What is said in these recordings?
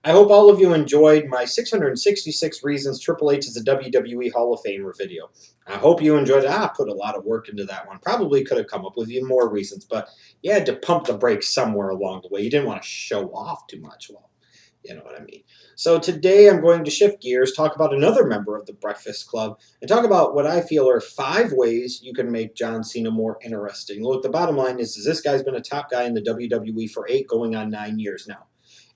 I hope all of you enjoyed my 666 Reasons Triple H is a WWE Hall of Famer video. I hope you enjoyed it. I put a lot of work into that one. Probably could have come up with even more reasons, but you had to pump the brakes somewhere along the way. You didn't want to show off too much. Well, you know what I mean. So today I'm going to shift gears, talk about another member of the Breakfast Club, and talk about what I feel are 5 ways you can make John Cena more interesting. Look, the bottom line is this guy's been a top guy in the WWE for 8 going on 9 years now.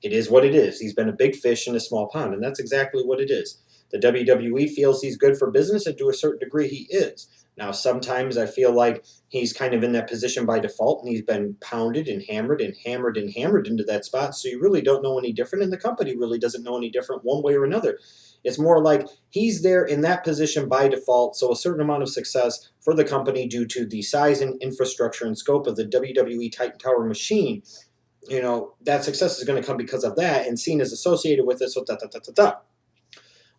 It is what it is. He's been a big fish in a small pond, and that's exactly what it is. The WWE feels he's good for business, and to a certain degree, he is. Now, sometimes I feel like he's kind of in that position by default, and he's been pounded and hammered and hammered and hammered into that spot, so you really don't know any different, and the company really doesn't know any different one way or another. It's more like he's there in that position by default, so a certain amount of success for the company due to the size and infrastructure and scope of the WWE Titan Tower machine, that success is going to come because of that, and Cena is associated with it, so da da da da da.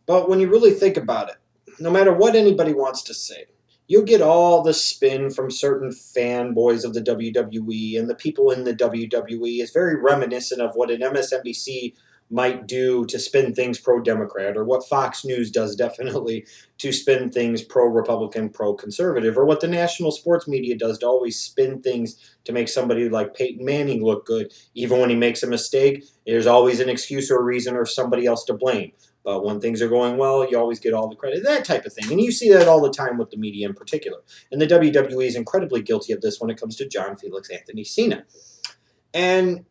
But when you really think about it, no matter what anybody wants to say, you'll get all the spin from certain fanboys of the WWE, and the people in the WWE is very reminiscent of what an MSNBC might do to spin things pro-Democrat, or what Fox News does definitely to spin things pro-Republican, pro-conservative, or what the national sports media does to always spin things to make somebody like Peyton Manning look good. Even when he makes a mistake, there's always an excuse or a reason or somebody else to blame. But when things are going well, you always get all the credit, that type of thing. And you see that all the time with the media in particular. And the WWE is incredibly guilty of this when it comes to John Felix Anthony Cena. And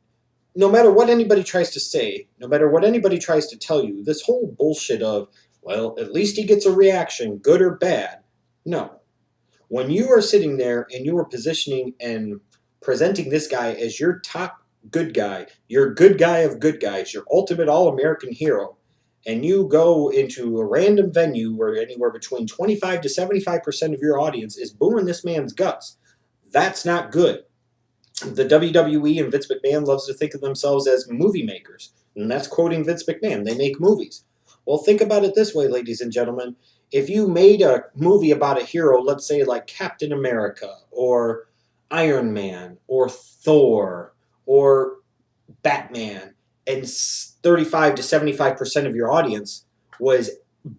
no matter what anybody tries to say, no matter what anybody tries to tell you, this whole bullshit of, well, at least he gets a reaction, good or bad. No. When you are sitting there and you are positioning and presenting this guy as your top good guy, your good guy of good guys, your ultimate all-American hero, and you go into a random venue where anywhere between 25 to 75% of your audience is booing this man's guts, that's not good. The WWE and Vince McMahon loves to think of themselves as movie makers, and that's quoting Vince McMahon. They make movies. Well, think about it this way, ladies and gentlemen. If you made a movie about a hero, let's say like Captain America, or Iron Man, or Thor, or Batman, and 35 to 75% of your audience was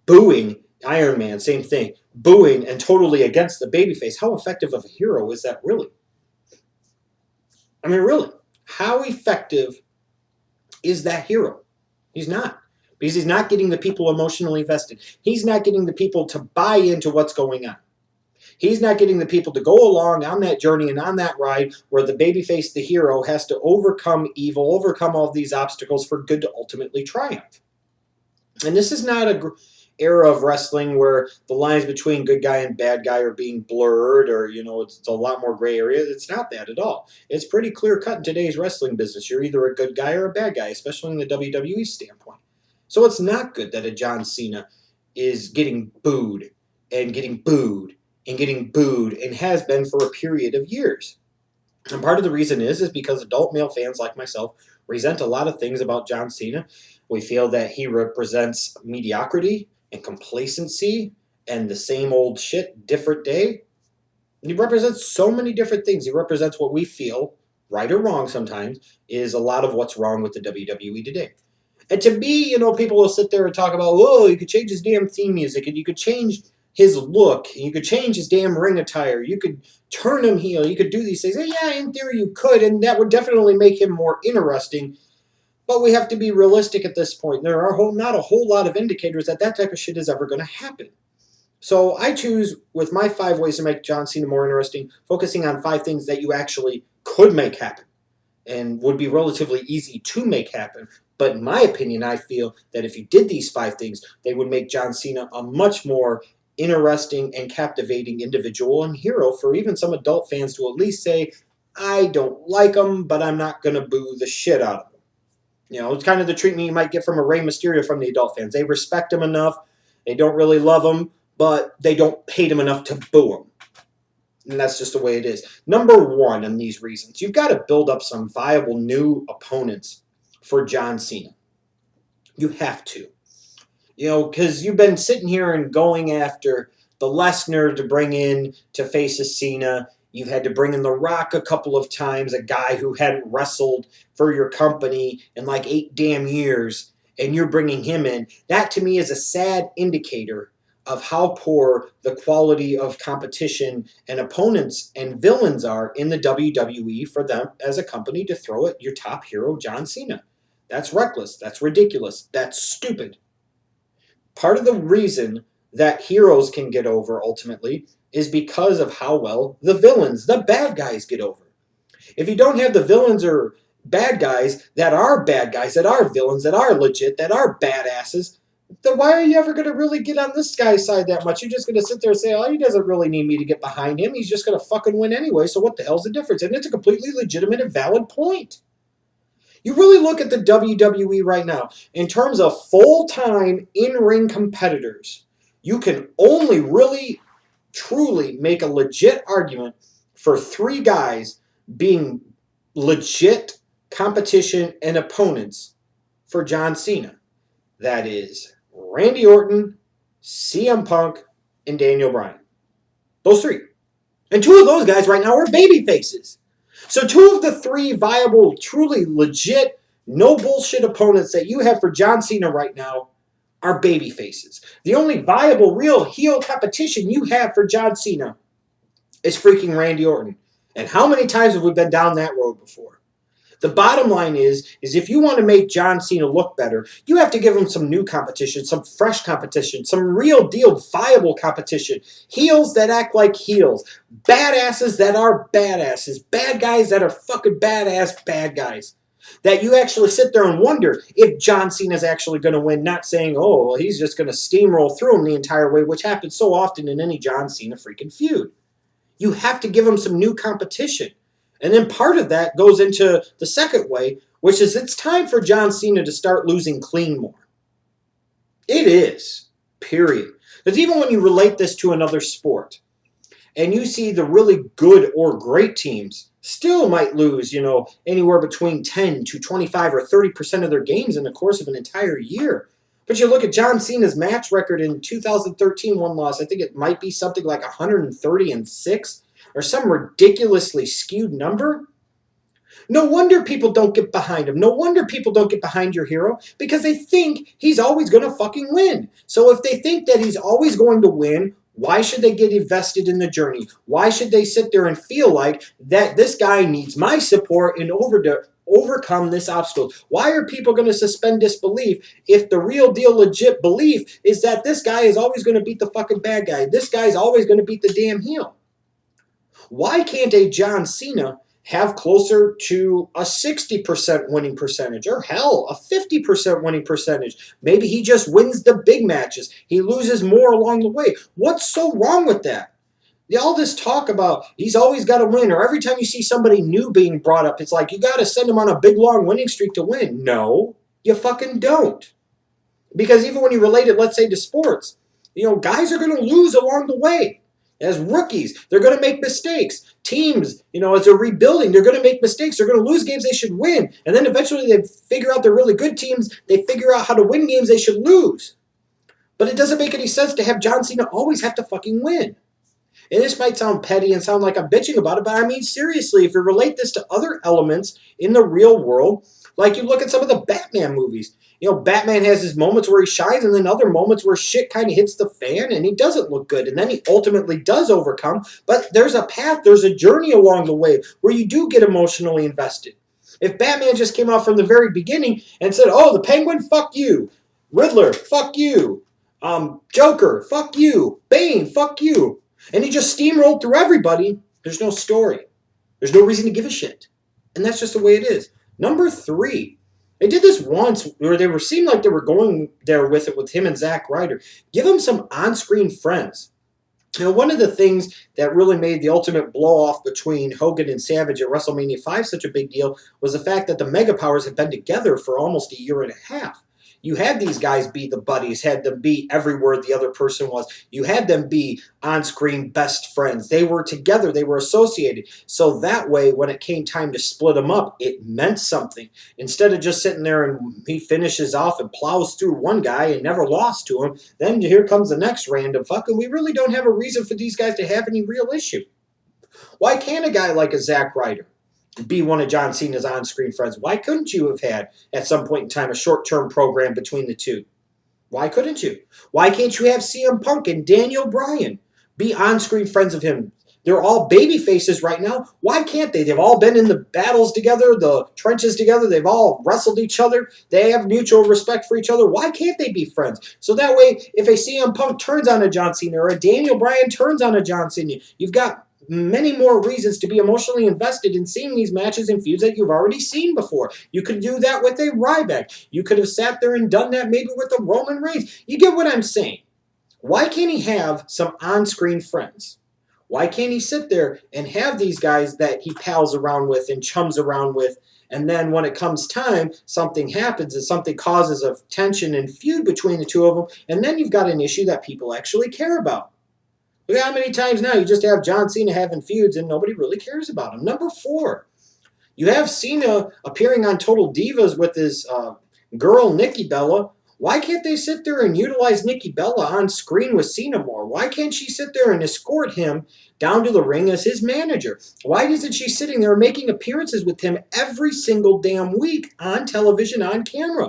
booing Iron Man, same thing, booing and totally against the babyface, how effective of a hero is that really? I mean, really, how effective is that hero? He's not. Because he's not getting the people emotionally invested. He's not getting the people to buy into what's going on. He's not getting the people to go along on that journey and on that ride where the babyface, the hero, has to overcome evil, overcome all of these obstacles for good to ultimately triumph. And this is not a era of wrestling where the lines between good guy and bad guy are being blurred, or, it's a lot more gray area. It's not that at all. It's pretty clear cut in today's wrestling business. You're either a good guy or a bad guy, especially in the WWE standpoint. So it's not good that a John Cena is getting booed and getting booed and getting booed, and has been for a period of years. And part of the reason is because adult male fans like myself resent a lot of things about John Cena. We feel that he represents mediocrity and complacency and the same old shit, different day. And he represents so many different things. He represents what we feel, right or wrong sometimes, is a lot of what's wrong with the WWE today. And to me, people will sit there and talk about, oh, you could change his damn theme music, and you could change his look, and you could change his damn ring attire, you could turn him heel, you could do these things. And yeah, in theory you could, and that would definitely make him more interesting. But we have to be realistic at this point. There are not a whole lot of indicators that type of shit is ever going to happen. So I choose, with my 5 ways to make John Cena more interesting, focusing on 5 things that you actually could make happen and would be relatively easy to make happen. But in my opinion, I feel that if you did these 5 things, they would make John Cena a much more interesting and captivating individual and hero for even some adult fans to at least say, I don't like him, but I'm not going to boo the shit out of him. It's kind of the treatment you might get from a Rey Mysterio from the adult fans. They respect him enough. They don't really love him, but they don't hate him enough to boo him. And that's just the way it is. Number 1 in these reasons, you've got to build up some viable new opponents for John Cena. You have to. Because you've been sitting here and going after the Lesnar to bring in to face a Cena. You've had to bring in The Rock a couple of times, a guy who hadn't wrestled for your company in like 8 damn years, and you're bringing him in. That to me is a sad indicator of how poor the quality of competition and opponents and villains are in the WWE for them as a company to throw at your top hero, John Cena. That's reckless. That's ridiculous. That's stupid. Part of the reason that heroes can get over ultimately is because of how well the villains, the bad guys, get over. If you don't have the villains or bad guys, that are villains, that are legit, that are badasses, then why are you ever going to really get on this guy's side that much? You're just going to sit there and say, oh, he doesn't really need me to get behind him. He's just going to fucking win anyway, so what the hell's the difference? And it's a completely legitimate and valid point. You really look at the WWE right now, in terms of full-time in-ring competitors, you can only really, truly make a legit argument for 3 guys being legit competition and opponents for John Cena. That is Randy Orton, CM Punk, and Daniel Bryan. Those 3. And 2 of those guys right now are baby faces. So 2 of the 3 viable, truly legit, no bullshit opponents that you have for John Cena right now are baby faces. The only viable, real heel competition you have for John Cena is freaking Randy Orton. And how many times have we been down that road before? The bottom line is if you want to make John Cena look better, you have to give him some new competition, some fresh competition, some real deal viable competition. Heels that act like heels. Badasses that are badasses. Bad guys that are fucking badass bad guys. That you actually sit there and wonder if John Cena is actually going to win, not saying, oh, well, he's just going to steamroll through him the entire way, which happens so often in any John Cena freaking feud. You have to give him some new competition. And then part of that goes into the second way, which is it's time for John Cena to start losing clean more. It is, period. Because even when you relate this to another sport, and you see the really good or great teams still might lose, anywhere between 10 to 25 or 30% of their games in the course of an entire year. But you look at John Cena's match record in 2013, one loss. I think it might be something like 130-6 or some ridiculously skewed number. No wonder people don't get behind him. No wonder people don't get behind your hero because they think he's always going to fucking win. So if they think that he's always going to win, why should they get invested in the journey? Why should they sit there and feel like that this guy needs my support in order to overcome this obstacle? Why are people going to suspend disbelief if the real deal legit belief is that this guy is always going to beat the fucking bad guy? This guy's always going to beat the damn heel. Why can't a John Cena have closer to a 60% winning percentage, or hell, a 50% winning percentage? Maybe he just wins the big matches. He loses more along the way. What's so wrong with that? All this talk about he's always got to win, or every time you see somebody new being brought up, it's like you got to send him on a big, long winning streak to win. No, you fucking don't. Because even when you relate it, let's say, to sports, guys are going to lose along the way. As rookies, they're going to make mistakes. Teams, as they're rebuilding, they're going to make mistakes. They're going to lose games they should win. And then eventually they figure out they're really good teams. They figure out how to win games they should lose. But it doesn't make any sense to have John Cena always have to fucking win. And this might sound petty and sound like I'm bitching about it, but I mean seriously, if you relate this to other elements in the real world, like you look at some of the Batman movies. Batman has his moments where he shines and then other moments where shit kind of hits the fan and he doesn't look good. And then he ultimately does overcome. But there's a path, there's a journey along the way where you do get emotionally invested. If Batman just came out from the very beginning and said, oh, the Penguin, fuck you. Riddler, fuck you. Joker, fuck you. Bane, fuck you. And he just steamrolled through everybody, there's no story. There's no reason to give a shit. And that's just the way it is. Number 3, they did this once where they seemed like they were going there with it with him and Zack Ryder. Give him some on-screen friends. One of the things that really made the ultimate blow-off between Hogan and Savage at WrestleMania 5 such a big deal was the fact that the Mega Powers had been together for almost a year and a half. You had these guys be the buddies, had them be everywhere the other person was. You had them be on-screen best friends. They were together. They were associated. So that way, when it came time to split them up, it meant something. Instead of just sitting there and he finishes off and plows through one guy and never lost to him, then here comes the next random fucking, we really don't have a reason for these guys to have any real issue. Why can't a guy like a Zack Ryder be one of John Cena's on-screen friends? Why couldn't you have had, at some point in time, a short-term program between the two? Why couldn't you? Why can't you have CM Punk and Daniel Bryan be on-screen friends of him? They're all baby faces right now. Why can't they? They've all been in the battles together, the trenches together. They've all wrestled each other. They have mutual respect for each other. Why can't they be friends? So that way, if a CM Punk turns on a John Cena or a Daniel Bryan turns on a John Cena, you've got many more reasons to be emotionally invested in seeing these matches and feuds that you've already seen before. You could do that with a Ryback. You could have sat there and done that maybe with a Roman Reigns. You get what I'm saying? Why can't he have some on-screen friends? Why can't he sit there and have these guys that he pals around with and chums around with, and then when it comes time, something happens and something causes a tension and feud between the two of them, and then you've got an issue that people actually care about. Look at how many times now you just have John Cena having feuds and nobody really cares about him. Number 4, you have Cena appearing on Total Divas with his girl, Nikki Bella. Why can't they sit there and utilize Nikki Bella on screen with Cena more? Why can't she sit there and escort him down to the ring as his manager? Why isn't she sitting there making appearances with him every single damn week on television, on camera?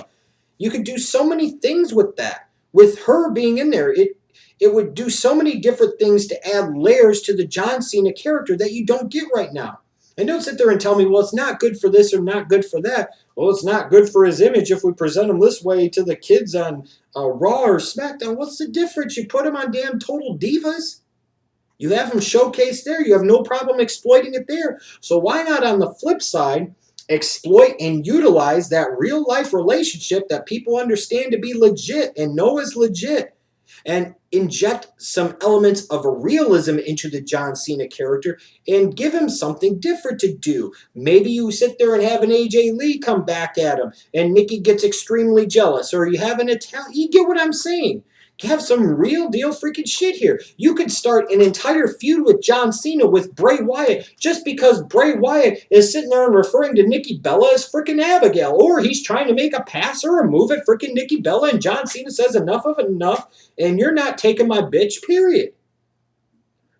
You could do so many things with that. With her being in there, it would do so many different things to add layers to the John Cena character that you don't get right now. And don't sit there and tell me, well, it's not good for this or not good for that. Well, it's not good for his image if we present him this way to the kids on Raw or SmackDown. What's the difference? You put him on damn Total Divas. You have him showcased there. You have no problem exploiting it there. So why not on the flip side exploit and utilize that real-life relationship that people understand to be legit and know is legit, and inject some elements of a realism into the John Cena character and give him something different to do. Maybe you sit there and have an AJ Lee come back at him and Nikki gets extremely jealous, or you have an Italian. You get what I'm saying? Have some real deal freaking shit here. You could start an entire feud with John Cena with Bray Wyatt just because Bray Wyatt is sitting there and referring to Nikki Bella as freaking Abigail, or he's trying to make a pass or a move at freaking Nikki Bella and John Cena says enough of enough and you're not taking my bitch, period.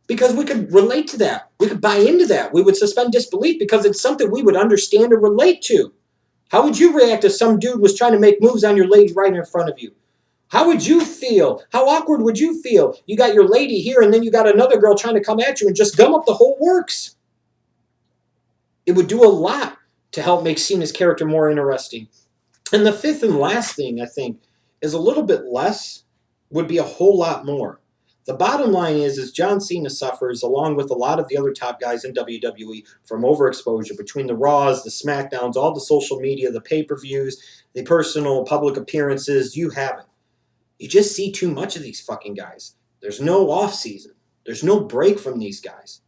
Because we could relate to that. We could buy into that. We would suspend disbelief because it's something we would understand or relate to. How would you react if some dude was trying to make moves on your lady right in front of you? How would you feel? How awkward would you feel? You got your lady here and then you got another girl trying to come at you and just gum up the whole works. It would do a lot to help make Cena's character more interesting. And the fifth and last thing, I think, is a little bit less, would be a whole lot more. The bottom line is John Cena suffers, along with a lot of the other top guys in WWE, from overexposure between the Raws, the SmackDowns, all the social media, the pay-per-views, the personal public appearances. You have it. You just see too much of these fucking guys. There's no off season. There's no break from these guys.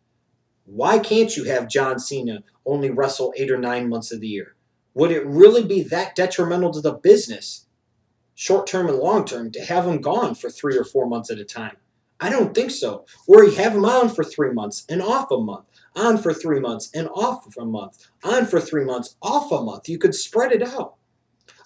Why can't you have John Cena only wrestle 8 or 9 months of the year? Would it really be that detrimental to the business, short-term and long-term, to have him gone for 3 or 4 months at a time? I don't think so. Or you have him on for 3 months and off a month, on for 3 months and off for a month, on for 3 months, off a month. You could spread it out.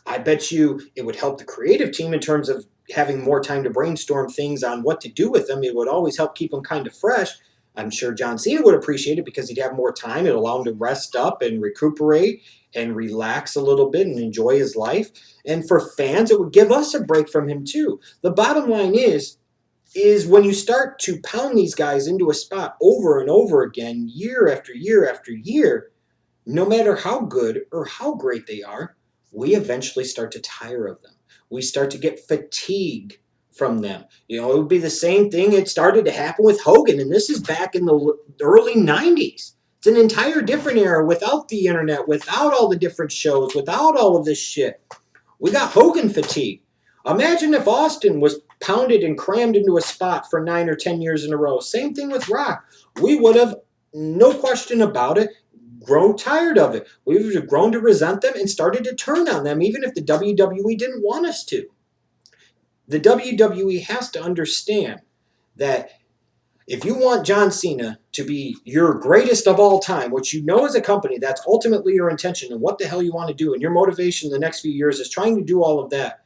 I bet you it would help the creative team in terms of having more time to brainstorm things on what to do with them. It would always help keep them kind of fresh. I'm sure John Cena would appreciate it because he'd have more time. It'd allow him to rest up and recuperate and relax a little bit and enjoy his life. And for fans, it would give us a break from him too. The bottom line is when you start to pound these guys into a spot over and over again, year after year after year, no matter how good or how great they are, we eventually start to tire of them. We start to get fatigue from them. You know, it would be the same thing. It started to happen with Hogan, and this is back in the early 90s. It's an entire different era without the internet, without all the different shows, without all of this shit. We got Hogan fatigue. Imagine if Austin was pounded and crammed into a spot for 9 or 10 years in a row. Same thing with Rock. We would have, no question about it, grown tired of it. We would have grown to resent them and started to turn on them, even if the WWE didn't want us to. The WWE has to understand that if you want John Cena to be your greatest of all time, which you know as a company, that's ultimately your intention and what the hell you want to do, and your motivation in the next few years is trying to do all of that,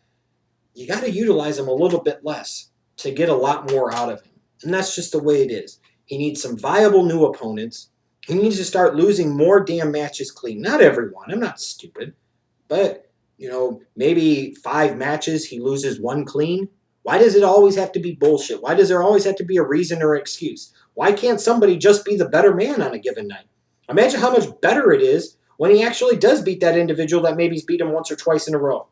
you got to utilize him a little bit less to get a lot more out of him. And that's just the way it is. He needs some viable new opponents. He needs to start losing more damn matches clean. Not everyone. I'm not stupid. But, maybe 5 matches he loses 1 clean. Why does it always have to be bullshit? Why does there always have to be a reason or excuse? Why can't somebody just be the better man on a given night? Imagine how much better it is when he actually does beat that individual that maybe's beat him once or twice in a row.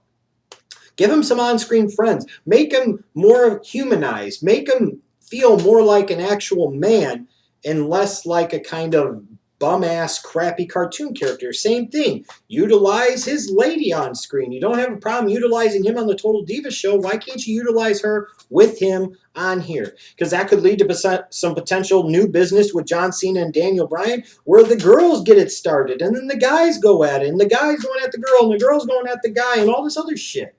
Give him some on-screen friends. Make him more humanized. Make him feel more like an actual man and less like a kind of bum-ass, crappy cartoon character. Same thing. Utilize his lady on screen. You don't have a problem utilizing him on the Total Divas show. Why can't you utilize her with him on here? Because that could lead to some potential new business with John Cena and Daniel Bryan, where the girls get it started, and then the guys go at it, and the guys going at the girl, and the girls going at the guy, and all this other shit.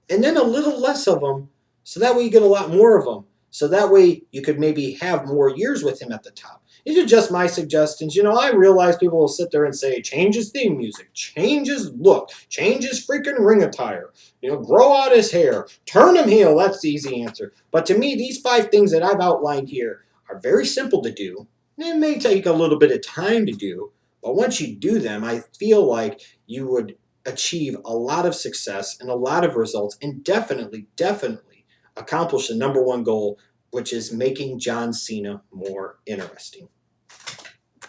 And then a little less of them, so that way you get a lot more of them. So that way you could maybe have more years with him at the top. These are just my suggestions. I realize people will sit there and say, change his theme music, change his look, change his freaking ring attire, grow out his hair, turn him heel. That's the easy answer. But to me, these 5 things that I've outlined here are very simple to do. It may take a little bit of time to do, but once you do them, I feel like you would achieve a lot of success and a lot of results, and definitely accomplish the #1 goal, which is making John Cena more interesting.